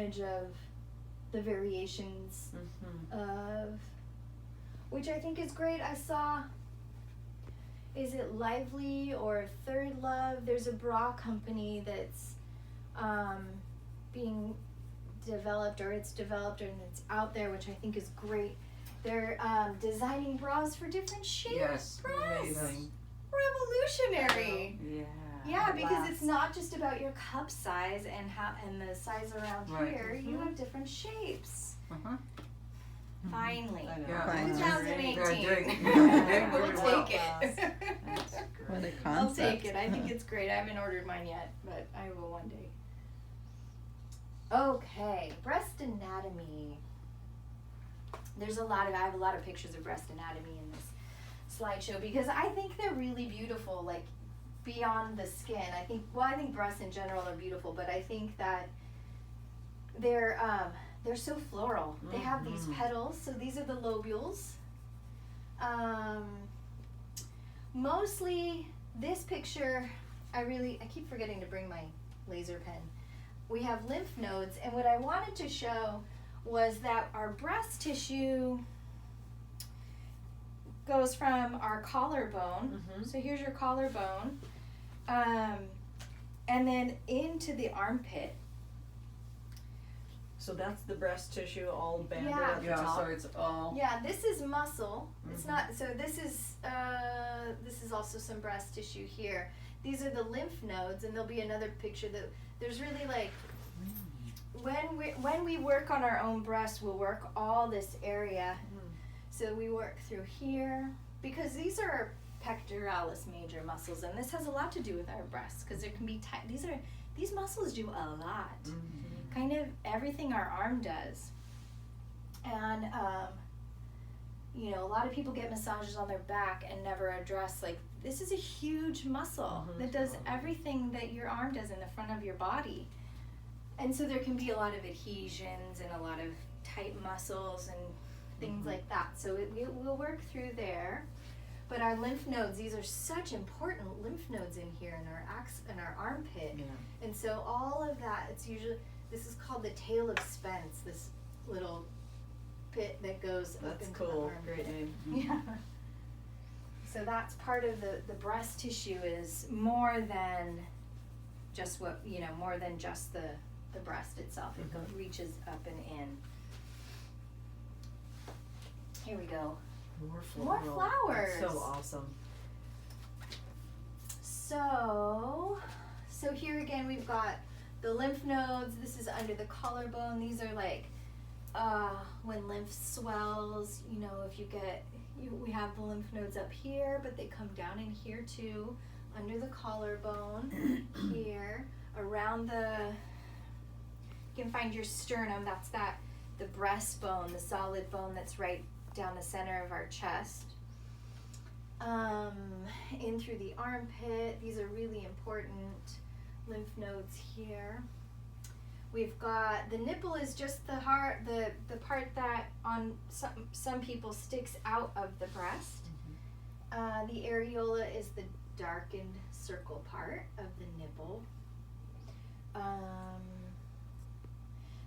image of the variations of, which I think is great. I saw, is it Lively or Third Love? There's a bra company that's being developed, or it's developed and it's out there, which I think is great. They're designing bras for different shapes. Yes, breasts. amazing. Revolutionary. Yeah, because lasts. it's not just about your cup size and the size around here. You have different shapes. Finally. Yeah. 2018. We'll take it. What a concept. I'll take it. I think it's great. I haven't ordered mine yet, but I will one day. Okay, breast anatomy. I have a lot of pictures of breast anatomy in this slideshow because I think they're really beautiful, like beyond the skin. I think breasts in general are beautiful, but I think that they're so floral. They have these petals, so these are the lobules. Mostly this picture, I keep forgetting to bring my laser pen. We have lymph nodes, and what I wanted to show was that our breast tissue goes from our collarbone. So here's your collarbone, and then into the armpit. So that's the breast tissue all banded at the top. So it's all. Yeah, this is muscle. It's not. So this is also some breast tissue here. These are the lymph nodes, and there'll be another picture that there's really like. When we work on our own breast, we'll work all this area. So we work through here because these are pectoralis major muscles, and this has a lot to do with our breasts because there can be these muscles do a lot, kind of everything our arm does. And a lot of people get massages on their back and never address, like, this is a huge muscle that does everything that your arm does in the front of your body. And so there can be a lot of adhesions and a lot of tight muscles and things like that. So we'll work through there. But our lymph nodes, these are such important lymph nodes in here in our armpit. And so all of that, this is called the tail of Spence, this little pit that goes up into the armpit. Great name. Yeah. So that's part of the breast tissue is more than just more than just the breast itself. It reaches up and in. Here we go. More flowers. That's so awesome. So here again we've got the lymph nodes. This is under the collarbone. These are like when lymph swells, we have the lymph nodes up here, but they come down in here too, under the collarbone, here, around you can find your sternum, that's the breastbone, the solid bone that's right down the center of our chest. In through the armpit, these are really important lymph nodes here. We've got the nipple is just the part that on some people sticks out of the breast. The areola is the darkened circle part of the nipple.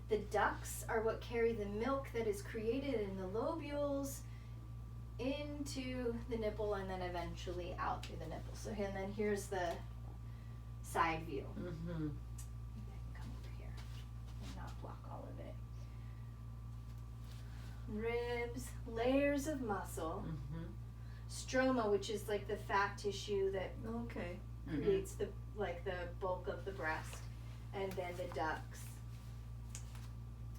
The ducts are what carry the milk that is created in the lobules into the nipple and then eventually out through the nipple. So and then here's the side view. Maybe I can come over here and not block all of it. Ribs, layers of muscle. Stroma, which is like the fat tissue that creates the bulk of the breast, and then the ducts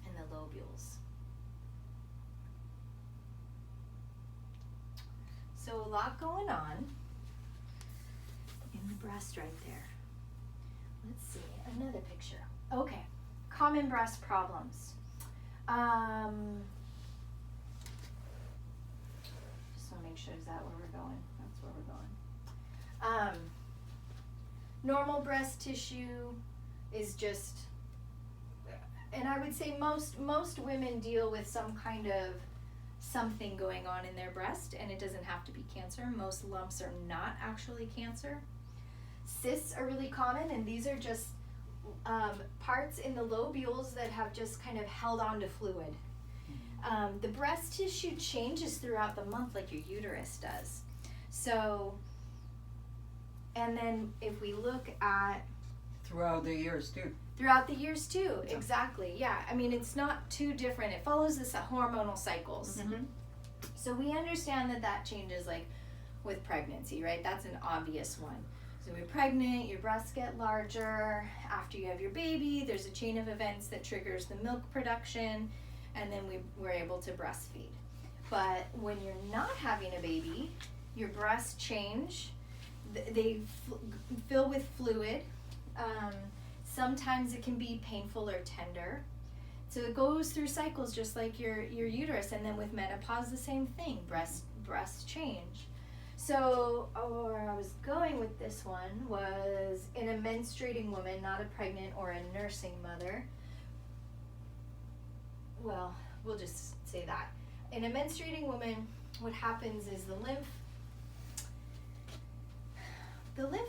and the lobules. So a lot going on in the breast right there. Let's see, another picture. Okay, common breast problems. Just want to make sure, is that where we're going? That's where we're going. Normal breast tissue is just, and I would say most women deal with some kind of something going on in their breast, and it doesn't have to be cancer. Most lumps are not actually cancer. Cysts are really common, and these are just parts in the lobules that have just kind of held on to fluid. The breast tissue changes throughout the month like your uterus does. So, and then if we look at Throughout the years too. Throughout the years too, exactly. Yeah, I mean, it's not too different. It follows this hormonal cycles. So we understand that changes like with pregnancy, right? That's an obvious one. So you're pregnant, your breasts get larger. After you have your baby, there's a chain of events that triggers the milk production, and then we're able to breastfeed. But when you're not having a baby, your breasts change. They fill with fluid. Sometimes it can be painful or tender. So it goes through cycles just like your uterus, and then with menopause the same thing. Breasts change. So where I was going with this one was in a menstruating woman, not a pregnant or a nursing mother. Well, we'll just say that. In a menstruating woman, what happens is the lymph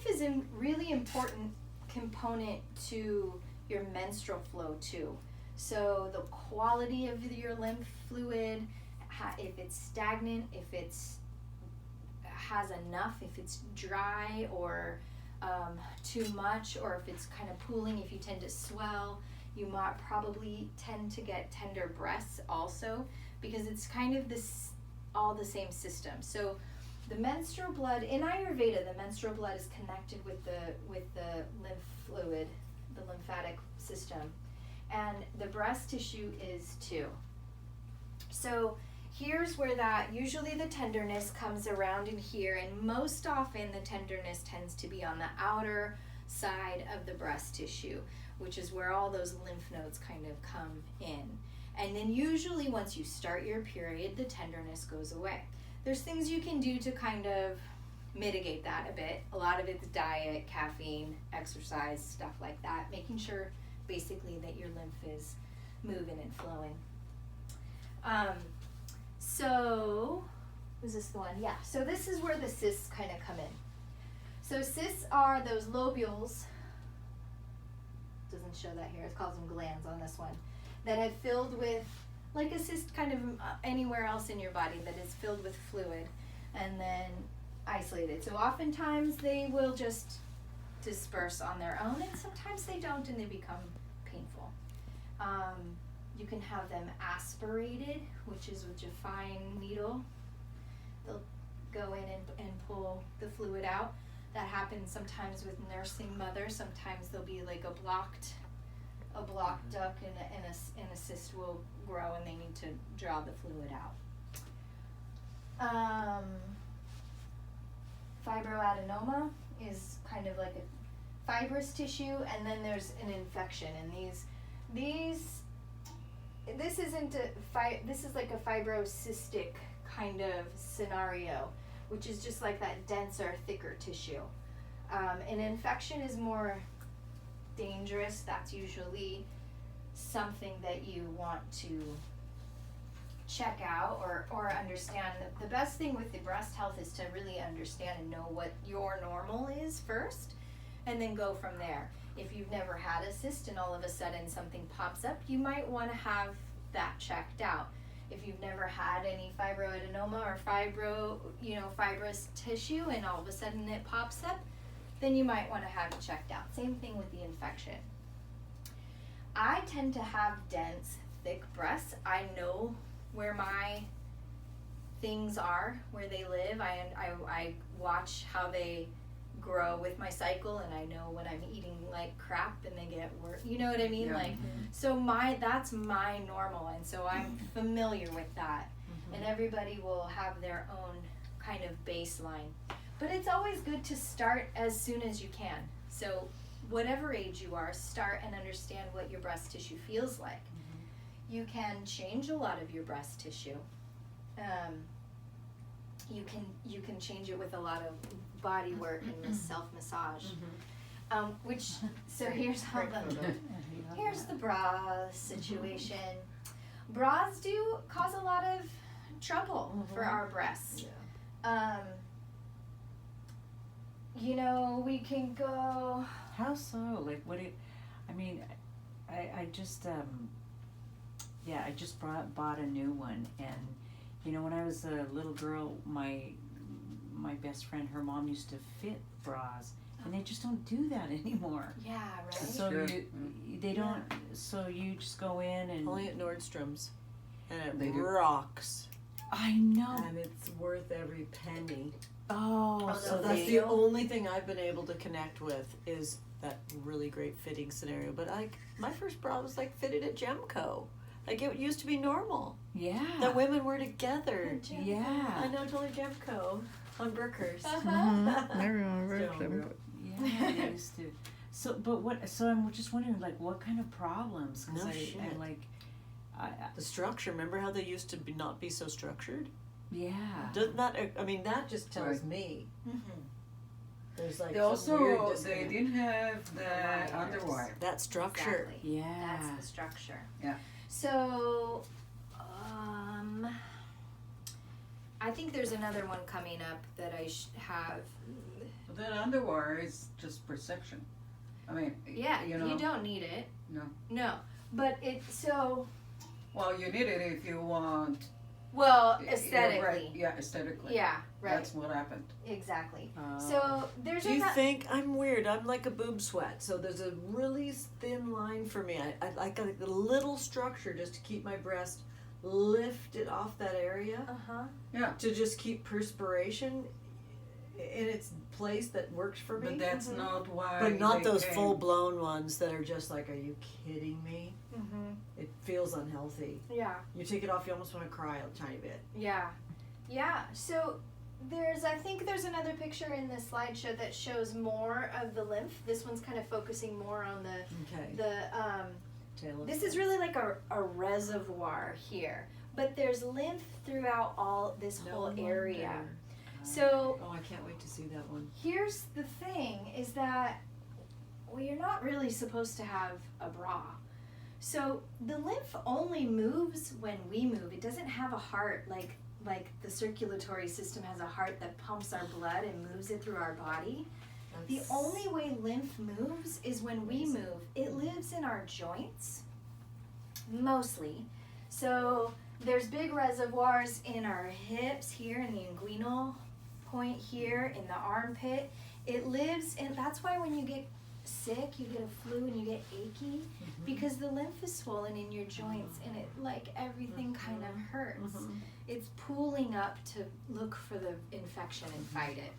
is a really important component to your menstrual flow too. So the quality of your lymph fluid, if it's stagnant, if it's has enough, if it's dry or too much, or if it's kind of pooling, if you tend to swell, you might probably tend to get tender breasts also, because it's kind of all the same system. So the menstrual blood in Ayurveda, the menstrual blood is connected with the lymph fluid, the lymphatic system, and the breast tissue is too. So here's where usually the tenderness comes around in here, and most often the tenderness tends to be on the outer side of the breast tissue, which is where all those lymph nodes kind of come in. And then usually once you start your period, the tenderness goes away. There's things you can do to kind of mitigate that a bit. A lot of it's diet, caffeine, exercise, stuff like that, making sure basically that your lymph is moving and flowing. So, is this the one? Yeah, so this is where the cysts kind of come in. So cysts are those lobules, doesn't show that here, it calls them glands on this one, that have filled with, like a cyst kind of anywhere else in your body that is filled with fluid and then isolated. So oftentimes they will just disperse on their own, and sometimes they don't and they become painful. You can have them aspirated, which is with a fine needle. They'll go in and pull the fluid out. That happens sometimes with nursing mothers. Sometimes there'll be like a blocked duct and a cyst will grow and they need to draw the fluid out. Fibroadenoma is kind of like a fibrous tissue, and then there's an infection, and this is like a fibrocystic kind of scenario, which is just like that denser, thicker tissue. An infection is more dangerous. That's usually something that you want to check out or understand. The best thing with the breast health is to really understand and know what your normal is first, and then go from there. If you've never had a cyst and all of a sudden something pops up, you might want to have that checked out. If you've never had any fibroadenoma or fibrous tissue and all of a sudden it pops up, then you might want to have it checked out. Same thing with the infection. I tend to have dense, thick breasts. I know where my things are, where they live. I watch how they grow with my cycle, and I know when I'm eating like crap and they get worse. You know what I mean? Yeah. So that's my normal, and so I'm familiar with that. And everybody will have their own kind of baseline. But it's always good to start as soon as you can. So whatever age you are, start and understand what your breast tissue feels like. You can change a lot of your breast tissue. You can change it with a lot of body work and self-massage. So here's the bra situation. Bras do cause a lot of trouble for our breasts. Yeah. We can go. How so? Like, I mean, I just I just bought a new one, and you know, when I was a little girl, my best friend, her mom used to fit bras, and they just don't do that anymore. Yeah, right. So Sure. they don't. So you just go in and Only at Nordstrom's, and They it do. rocks, I know. and it's worth every penny. Oh, Oh, So the that's the feel? only thing I've been able to connect with is that really great fitting scenario. But my first bra was like fitted at Gemco. Like it used to be normal yeah. that women were together. I Yeah. know, totally Gemco on Brookhurst. Uh-huh. I remember Still them. remember. Yeah, they used to. So, but what? So I'm just wondering, like, what kind of problems? Because No I shit. like, I The structure. Remember how they used to not be so structured? yeah. Doesn't that? I mean, that just tells Right. me Mhm. there's like They some weird also, they disconnect. didn't have the Wires. underwire. That structure. Exactly. Yeah. That's the structure. Yeah. So, I think there's another one coming up that I have. But that underwire is just perception. I mean, Yeah, you know. you don't need it. No. No, but so. Well, you need it if you want. Well, Yeah, aesthetically. right. Yeah, aesthetically. Yeah, right. That's what happened. Exactly. Oh. So there's Do you ano- think I'm weird? I'm like a boob sweat, so there's a really thin line for me. I like a little structure just to keep my breast lifted off that area Uh-huh. to just keep perspiration in its place that works for me. But that's Mhm. not why. But not they those came. full blown ones that are just like, are you kidding me? Mm-hmm. It feels unhealthy. Yeah. You take it off, you almost want to cry a tiny bit. Yeah. Yeah. So I think there's another picture in this slideshow that shows more of the lymph. This one's kind of focusing more on Okay. Tail of this is really like a reservoir here, but there's lymph throughout all this No whole area. wonder. So Oh, I can't wait to see that one. here's the thing is that you're not really supposed to have a bra. So the lymph only moves when we move. It doesn't have a heart like the circulatory system has a heart that pumps our blood and moves it through our body. The That's- only way lymph moves is when we Amazing. move. It lives in our joints, mostly. So there's big reservoirs in our hips here in the inguinal point here in the armpit. It lives, and that's why when you get sick, you get a flu and you get achy, because the lymph is swollen in your joints and it like everything kind of hurts. Mhm. It's pooling up to look for the infection and fight it.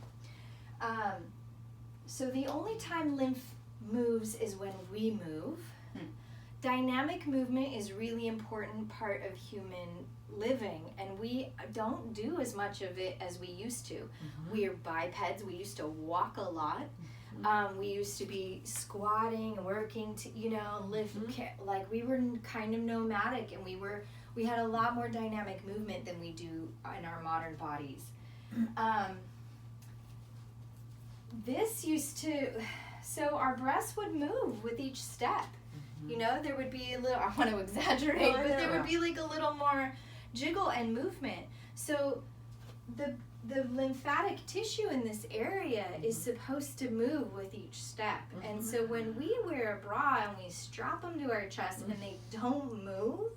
So the only time lymph moves is when we move. Dynamic movement is really important part of human living, and we don't do as much of it as we used to. We are bipeds. We used to walk a lot. We used to be squatting, working to, lift, like we were kind of nomadic, and we had a lot more dynamic movement than we do in our modern bodies. This used to, so our breasts would move with each step. There would be a little, I want to exaggerate, Oh, I but there know. would be like a little more jiggle and movement. So the lymphatic tissue in this area is supposed to move with each step. And so when we wear a bra and we strap them to our chest and they don't move,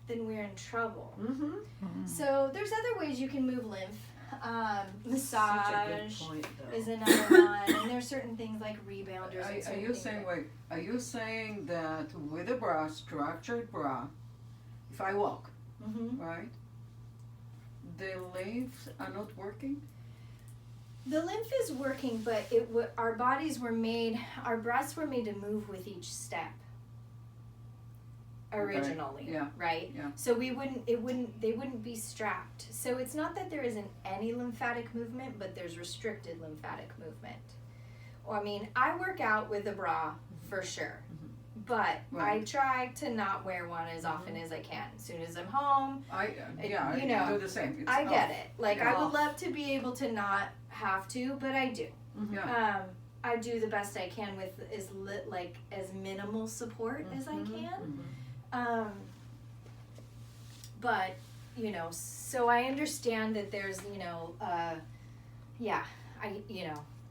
then we're in trouble. So there's other ways you can move lymph. Massage Such a good point, though. is another one, and there's certain things like rebounders. and Are certain you things saying, that- wait, are you saying that with a bra, structured bra, if I walk, Mhm. right, the lymphs are not working? The lymph is working, but our breasts were made to move with each step. Originally, yeah, right? yeah. So they wouldn't be strapped. So it's not that there isn't any lymphatic movement, but there's restricted lymphatic movement. Or I work out with a bra for sure, but I Right. try to not wear one as often as I can. As soon as I'm home, I you do the same. It's I get off. it. Like Yeah. I would love to be able to not have to, but I do. Yeah. I do the best I can with as minimal support as I can. But so I understand that there's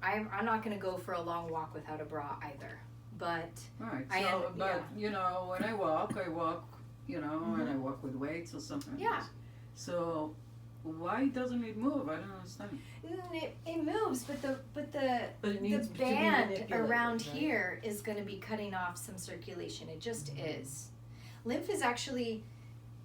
I'm not gonna go for a long walk without a bra either. but Right. I So, am- but you know, when I walk, you know, and I walk with weights or something. Yeah. So, why doesn't it move? I don't understand. it moves, but the But it needs the to be band manipulated, around right? here is going to be cutting off some circulation. It just is. Lymph is actually,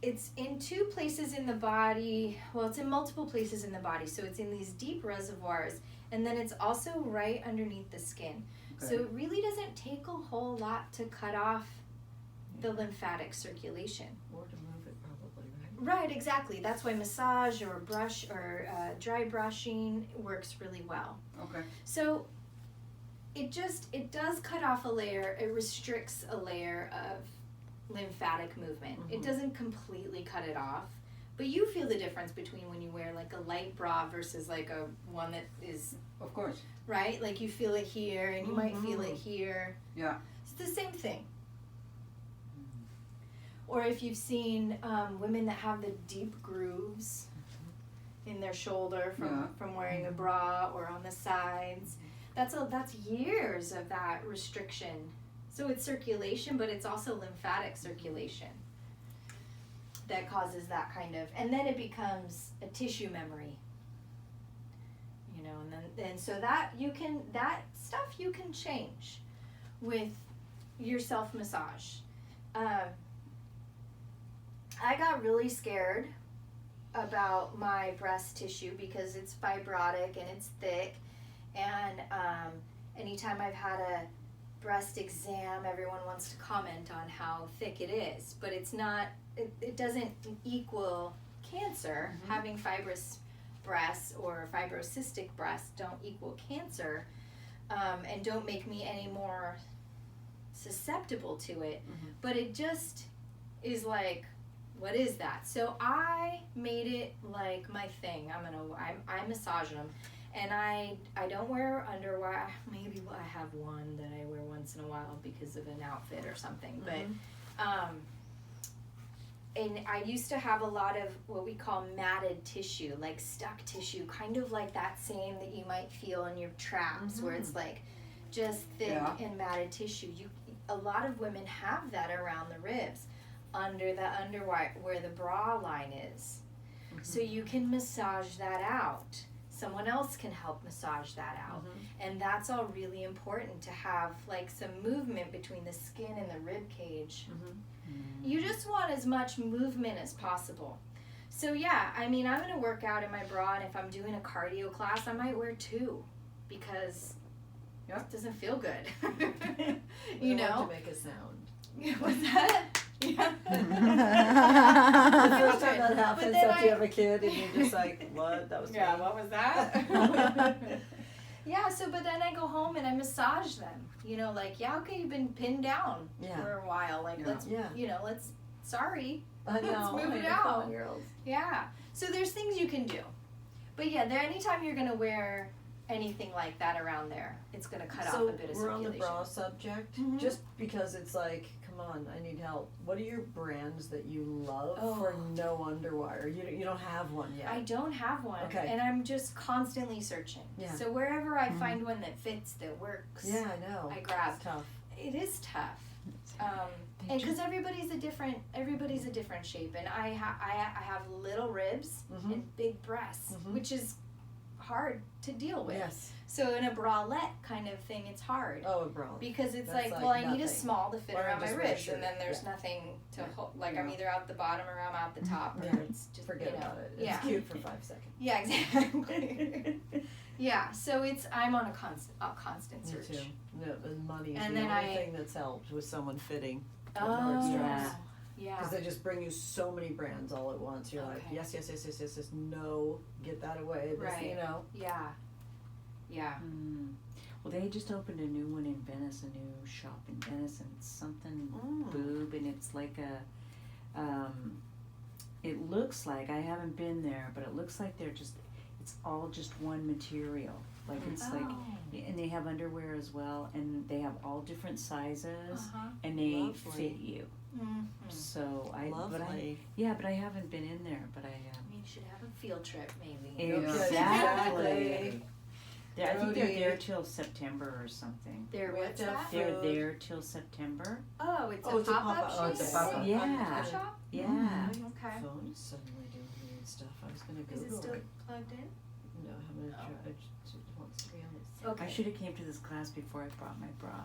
it's in two places in the body. Well, it's in multiple places in the body. So it's in these deep reservoirs, and then it's also right underneath the skin. Okay. So it really doesn't take a whole lot to cut off the lymphatic circulation. Or to move it probably, right? Right, exactly. That's why massage or brush or dry brushing works really well. Okay. So it does cut off a layer. It restricts a layer of lymphatic movement. It doesn't completely cut it off, but you feel the difference between when you wear like a light bra versus like a one that is, Of course. right? Like you feel it here and you might feel it here. Yeah. It's the same thing. Or if you've seen women that have the deep grooves in their shoulder from wearing a bra or on the sides, that's years of that restriction. So it's circulation, but it's also lymphatic circulation that causes that kind of, and then it becomes a tissue memory. You know, and so that stuff you can change with your self massage. I got really scared about my breast tissue because it's fibrotic and it's thick, and anytime I've had a breast exam, everyone wants to comment on how thick it is, but it's not, it doesn't equal cancer. Having fibrous breasts or fibrocystic breasts don't equal cancer, and don't make me any more susceptible to it, but it just is like, what is that? So I made it like my thing. I massage them, and I don't wear underwear. Maybe I have one that I wear once in a while because of an outfit or something. But and I used to have a lot of what we call matted tissue, like stuck tissue, kind of like that same that you might feel in your traps, where it's like just thick and matted tissue. A lot of women have that around the ribs, under the underwire where the bra line is. So you can massage that out. Someone else can help massage that out. And that's all really important, to have like some movement between the skin and the rib cage. You just want as much movement as possible. So yeah, I mean, I'm gonna work out in my bra, and if I'm doing a cardio class, I might wear two, because it doesn't feel good. You know? To make a sound. What's that? Yeah. The first time that happens after you have a kid and you're just like, what? That was me. what was that? Yeah, so but then I go home and I massage them. You know, like, okay, you've been pinned down for a while. Like, let's sorry. I know. Let's move it out. Yeah. So there's things you can do. But yeah, anytime you're going to wear anything like that around there, it's going to cut off a bit of circulation. So we're on the bra subject, just because it's like, come on, I need help. What are your brands that you love for no underwire? You don't have one yet. I don't have one. Okay. And I'm just constantly searching. Yeah. So wherever I find one that fits, that works, Yeah, I know. I grab. It's tough. It is tough. And because everybody's a different shape, and I have little ribs and big breasts, which is hard to deal with. Yes. So in a bralette kind of thing, it's hard. Oh, a bra. Because it's That's well, I need a nothing. small to fit Or around my just wear a ribs, shirt. and then there's nothing to hold. Like I'm either out the bottom or I'm out the top, or it's just Forget about it. It's Yeah. cute for 5 seconds. Yeah, exactly. Yeah, so I'm on a constant Me search. too. No, the money is And the then only thing that's helped with someone fitting. Oh, Yeah. yeah. Because they just bring you so many brands all at once. You're like, Okay. yes, no, get that away. This, Right. You know. Yeah. Yeah. Well, they just opened a new one in Venice, a new shop in Venice, and it's something boob, and it's like it looks like, I haven't been there, but it looks like it's all just one material. Like it's like, and they have underwear as well, and they have all different sizes, and they Lovely. fit you. So but I Lovely. haven't been in there, but I mean, you should have a field trip, maybe. Exactly. I think they're Brody. there till September or something. There, We have what's to have that? They're Food. there till September. Oh, it's Oh, a it's a pop-up pop-up. shop? Oh, it's a pop-up. Yeah. Shop? Yeah. Okay. Phone is suddenly doing weird stuff. I was gonna Is it Google still it. plugged in? No, I'm gonna try. It wants to be on the Okay. I should have came to this class before I brought my bra.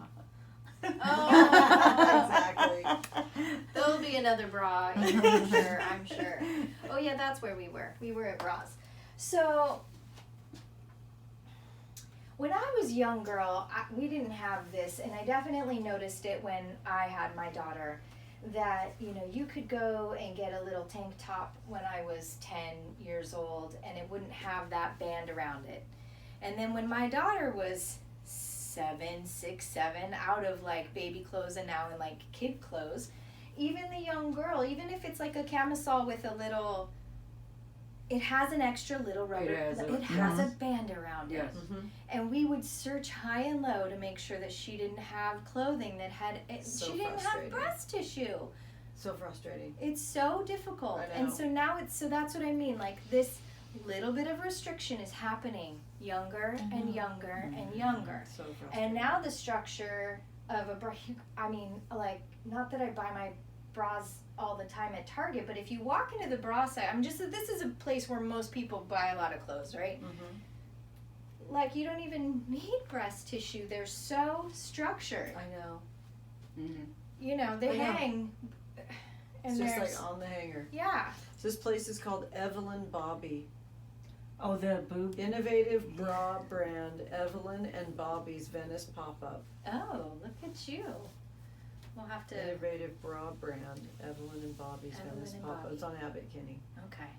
Oh, exactly. There'll be another bra, I'm sure, I'm sure. Oh yeah, that's where we were. We were at bras. So, when I was a young girl, we didn't have this, and I definitely noticed it when I had my daughter, that, you know, you could go and get a little tank top when I was 10 years old, and it wouldn't have that band around it. And then when my daughter was 6, 7, out of like baby clothes and now in like kid clothes, even the young girl, even if it's like a camisole with a little, it has an extra little rubber, it has a band around it. Yes. Mm-hmm. And we would search high and low to make sure that she didn't have clothing that had, So she didn't have frustrating. breast tissue. So frustrating. It's so difficult. I know. And so now so that's what I mean, like this little bit of restriction is happening younger and younger and younger. So frustrating. And now the structure of a bra, I mean, like, not that I buy my bras all the time at Target, but if you walk into the bra side, this is a place where most people buy a lot of clothes, right? Mm-hmm. Like, you don't even need breast tissue. They're so structured. I know. Mm-hmm. You know, they I know. hang. And It's just there's, like on the hanger. yeah. So this place is called Evelyn Bobby. Oh, the boob. Innovative bra brand Evelyn and Bobby's Venice pop-up. Oh, look at you. We'll have to, Innovative bra brand Evelyn and Bobby's Evelyn Venice and pop-up. Bobby. It's on Abbott Kinney. okay,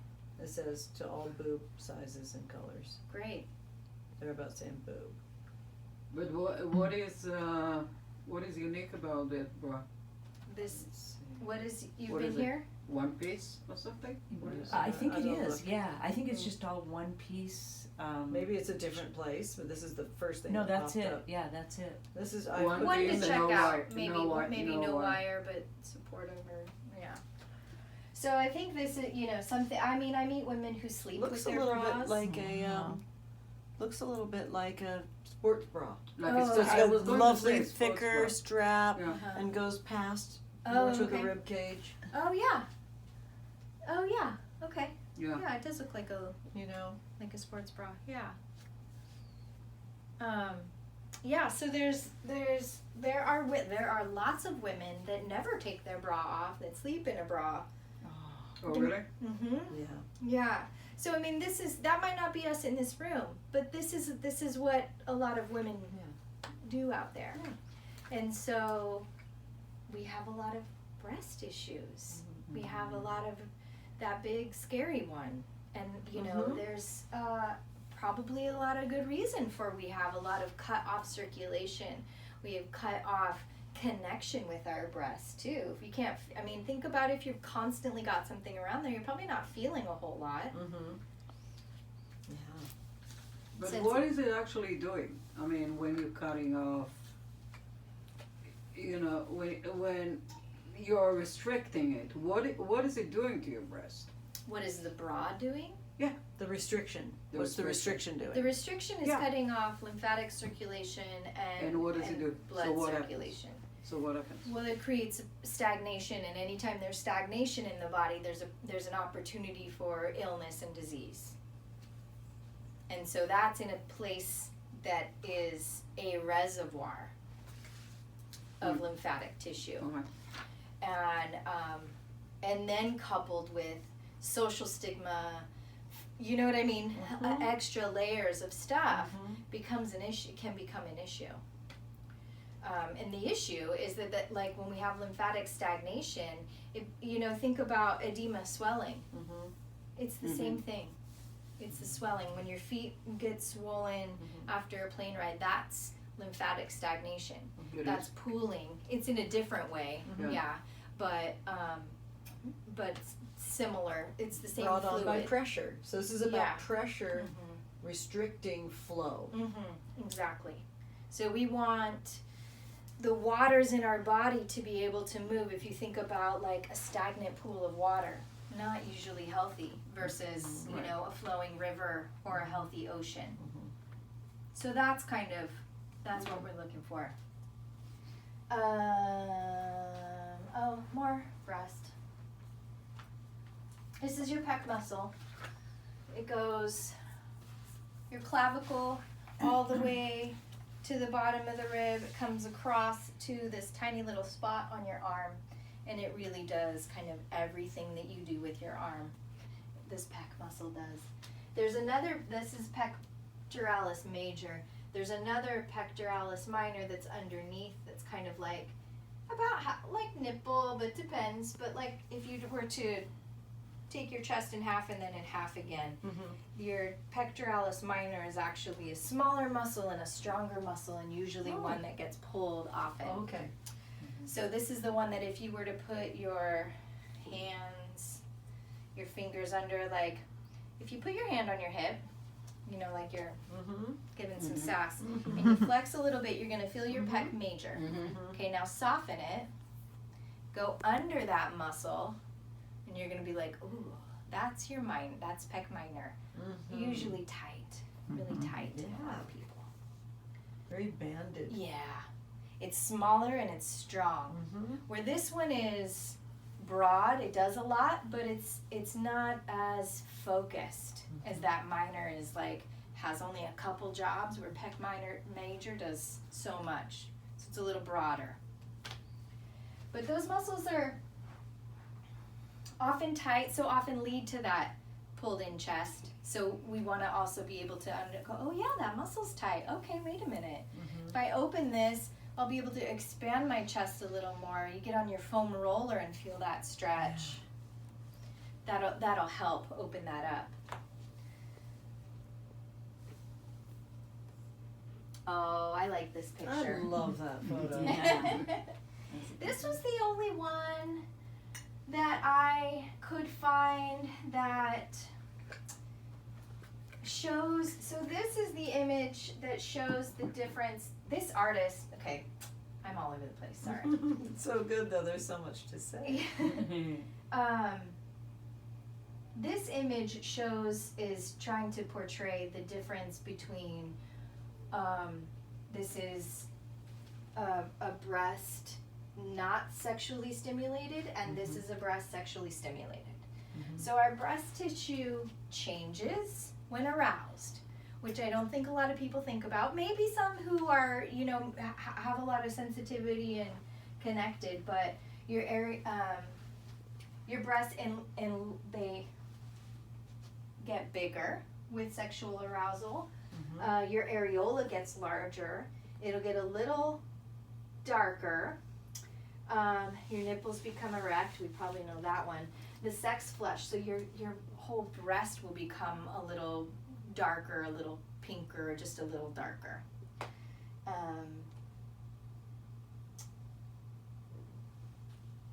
It says to all boob sizes and colors. great. They're about saying boob. But what is unique about that bra? This, Let's see. what is, you've What been is it? here? One piece or something? What is I think I it don't is. look. Yeah, I think it's Mm. just all one piece. Maybe it's a different place, but this is the first thing No, that that's popped it. up. Yeah, that's it. This is One One to piece and check no out, wire, maybe, no wire, maybe no no wire. wire, but supportive or, yeah. So I think this is, you know, something, I mean, I meet women who sleep looks with a their little bras. bit like a looks a little bit like a sports bra. Like Oh, it's So just, it's I got was going lovely to say sports thicker bra. strap Yeah. Uh-huh. and goes past Oh, more to okay. the rib cage. Oh, yeah. Oh, yeah, okay. Yeah. Yeah, it does look like You know. a sports bra, yeah. Yeah, so there are lots of women that never take their bra off, that sleep in a bra. Oh, really? Mm-hmm. Yeah. Yeah. So I mean, that might not be us in this room, but this is what a lot of women do out there. And so we have a lot of breast issues. We have a lot of that big scary one, and you know, Mhm. there's probably a lot of good reason for we have a lot of cut off circulation. We have cut off connection with our breasts too. If you can't, I mean, think about if you've constantly got something around there, you're probably not feeling a whole lot. Mm-hmm. Yeah. But Since- what is it actually doing? I mean, when you're cutting off, you know, when you're restricting it, what is it doing to your breast? What is the bra doing? The restriction. The What's the restriction. restriction doing? The restriction is Yeah. cutting off lymphatic circulation And what does it do? blood So what happens? circulation. So what happens? Well, it creates stagnation, and anytime there's stagnation in the body, there's an opportunity for illness and disease. And so that's in a place that is a reservoir of lymphatic tissue. Okay. And then coupled with social stigma, you know what I mean? Extra layers of stuff becomes an issue, can become an issue. And the issue is that like when we have lymphatic stagnation, you know, think about edema, swelling. Mm-hmm. It's the same thing. It's the swelling. When your feet get swollen after a plane ride, that's lymphatic stagnation. It That's is. pooling. It's in a different way, Yeah. but it's similar. It's the same Brought on fluid. by pressure. So this is about Yeah. pressure restricting flow. Exactly. So we want the waters in our body to be able to move. If you think about like a stagnant pool of water, not usually healthy versus, you Right. know, a flowing river or a healthy ocean. So that's what we're looking for. More breast. This is your pec muscle. It goes your clavicle all the way to the bottom of the rib. It comes across to this tiny little spot on your arm, and it really does kind of everything that you do with your arm. This pec muscle does. There's another, this is pectoralis major. There's another pectoralis minor that's underneath that's kind of like like nipple, but depends. But like if you were to take your chest in half and then in half again, your pectoralis minor is actually a smaller muscle and a stronger muscle, and usually one that gets pulled often. Okay. So this is the one that if you were to put your hands, your fingers under, like if you put your hand on your hip, you know, like you're giving some sass, and you flex a little bit, you're gonna feel your pec major. Okay, now soften it, go under that muscle, and you're gonna be like, ooh, that's your that's pec minor. Usually tight, really tight in a lot of people. Very banded. Yeah, it's smaller and it's strong. Where this one is broad, it does a lot, but it's not as focused as that minor is, like has only a couple jobs, where pec major does so much. So it's a little broader. But those muscles are often tight, so often lead to that pulled in chest. So we want to also be able to go, oh yeah, that muscle's tight. Okay, wait a minute. If I open this, I'll be able to expand my chest a little more. You get on your foam roller and feel that stretch. That'll help open that up. Oh, I like this picture. I love that photo. This was the only one that I could find that shows, so this is the image that shows the difference. This artist, okay, I'm all over the place, sorry. It's so good though, there's so much to say. This image is trying to portray the difference between, this is a breast not sexually stimulated, and this is a breast sexually stimulated. So our breast tissue changes when aroused, which I don't think a lot of people think about. Maybe some who are, you know, have a lot of sensitivity and connected, but your breasts and they get bigger with sexual arousal. Your areola gets larger. It'll get a little darker. Your nipples become erect. We probably know that one. The sex flush, so your whole breast will become a little darker, a little pinker, just a little darker.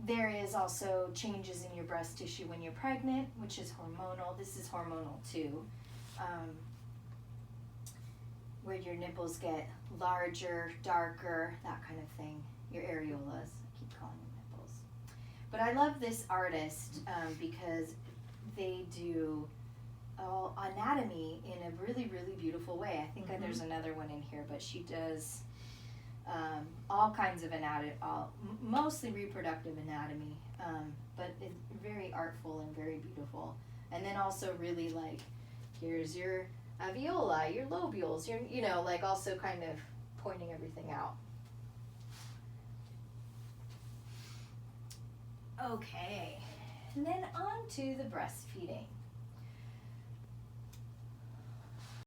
There is also changes in your breast tissue when you're pregnant, which is hormonal. This is hormonal too, where your nipples get larger, darker, that kind of thing. Your areolas, I keep calling them nipples. But I love this artist because they do anatomy in a really, really beautiful way. I think there's another one in here, but she does all kinds of anatomy, mostly reproductive anatomy, but it's very artful and very beautiful. And then also really like, here's your alveoli, your lobules, you know, like also kind of pointing everything out. Okay, and then on to the breastfeeding.